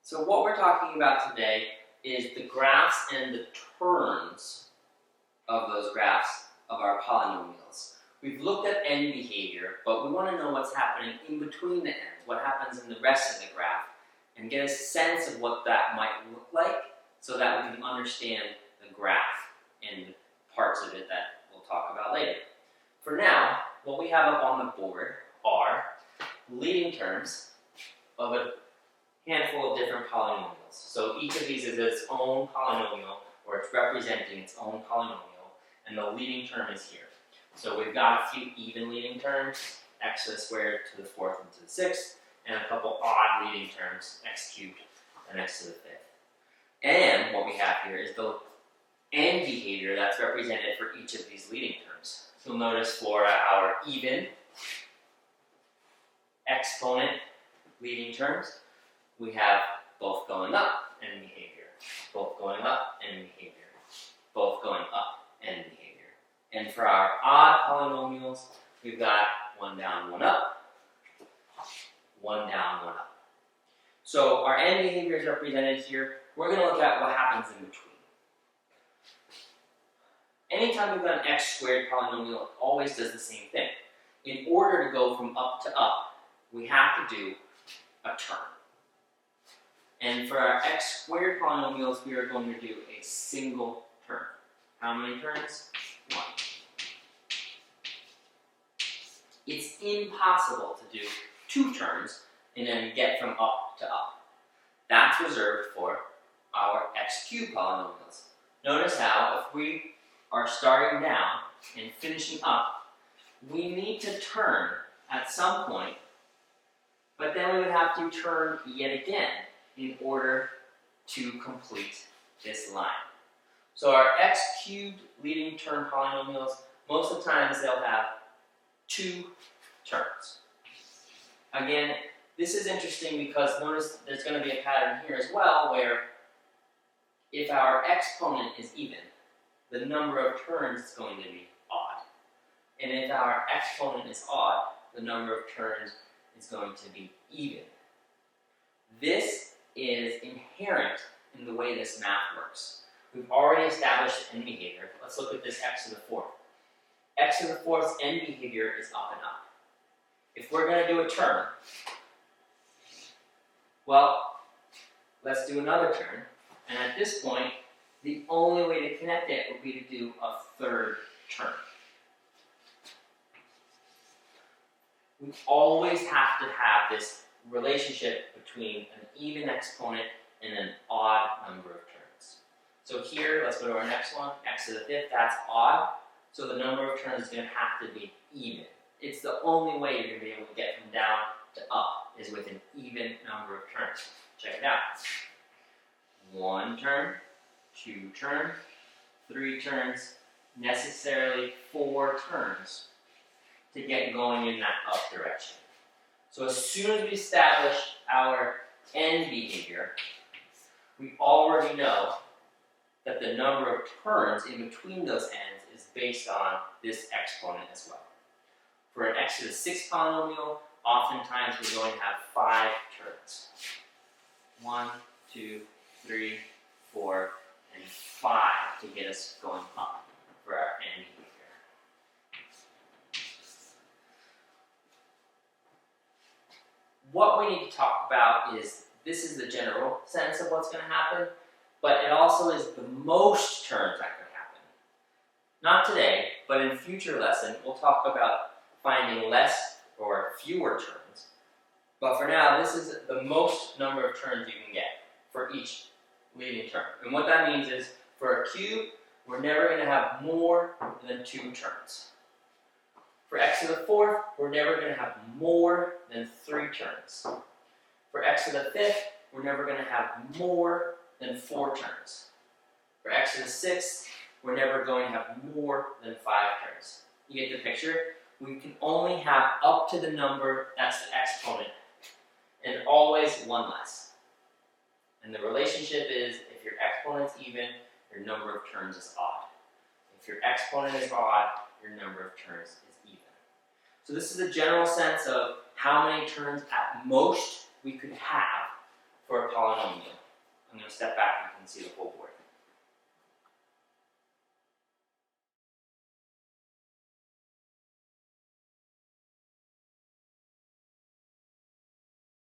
So what we're talking about today is the graphs and the terms of those graphs of our polynomials. We've looked at end behavior, but we want to know what's happening in between the ends, what happens in the rest of the graph, and get a sense of what that might look like so that we can understand the graph and parts of it that we'll talk about later. For now, what we have up on the board are leading terms of a handful of different polynomials. So each of these is its own polynomial, or it's representing its own polynomial, and the leading term is here. So we've got a few even leading terms, x to the squared to the fourth and to the sixth, and a couple odd leading terms, x cubed and x to the fifth. And what we have here is the end behavior that's represented for each of these leading terms. So you'll notice for our even exponent leading terms, we have both going up and behavior, both going up and behavior, both going up and behavior. And for our odd polynomials, we've got one down, one up, one down, one up. So our end behavior is represented here. We're going to look at what happens in between. Anytime we've got an x squared polynomial, it always does the same thing. In order to go from up to up, we have to do a term. And for our x squared polynomials, we are going to do a single term. How many terms? One. It's impossible to do two terms and then get from up to up. That's reserved for our x cubed polynomials. Notice how if we are starting down and finishing up, we need to turn at some point, but then we would have to turn yet again in order to complete this line. So our x cubed leading term polynomials, most of the times they'll have two terms. Again, this is interesting because notice there's going to be a pattern here as well where if our exponent is even, the number of turns is going to be odd. And if our exponent is odd, the number of turns is going to be even. This is inherent in the way this math works. We've already established end behavior. Let's look at this x to the fourth. X to the fourth's end behavior is up and up. If we're going to do a term, well, let's do another term. And at this point, the only way to connect it would be to do a third term. We always have to have this relationship between an even exponent and an odd number of terms. So here, let's go to our next one, x to the fifth, that's odd. So the number of terms is going to have to be even. It's the only way you're going to be able to get from down to up is with an even number of terms. Check it out. One term, two terms, three terms, necessarily four terms to get going in that up direction. So as soon as we establish our end behavior, we already know that the number of terms in between those ends is based on this exponent as well. For an x to the sixth polynomial, oftentimes we're going to have 5 terms. 1, 2, 3, 4, and 5 to get us going up for our end behavior. What we need to talk about is, this is the general sense of what's going to happen, but it also is the most terms that could happen. Not today, but in future lesson, we'll talk about finding less or fewer terms. But for now, this is the most number of terms you can get for each leading term. And what that means is, for a cube, we're never going to have more than 2 terms. For x to the fourth, we're never going to have more than 3 terms. For x to the fifth, we're never going to have more than 4 terms. For x to the sixth, we're never going to have more than 5 terms. You get the picture? We can only have up to the number that's the exponent, and always one less. And the relationship is, if your exponent's even, your number of terms is odd. If your exponent is odd, your number of terms is even. So this is a general sense of how many terms at most we could have for a polynomial. I'm going to step back and you can see the whole board.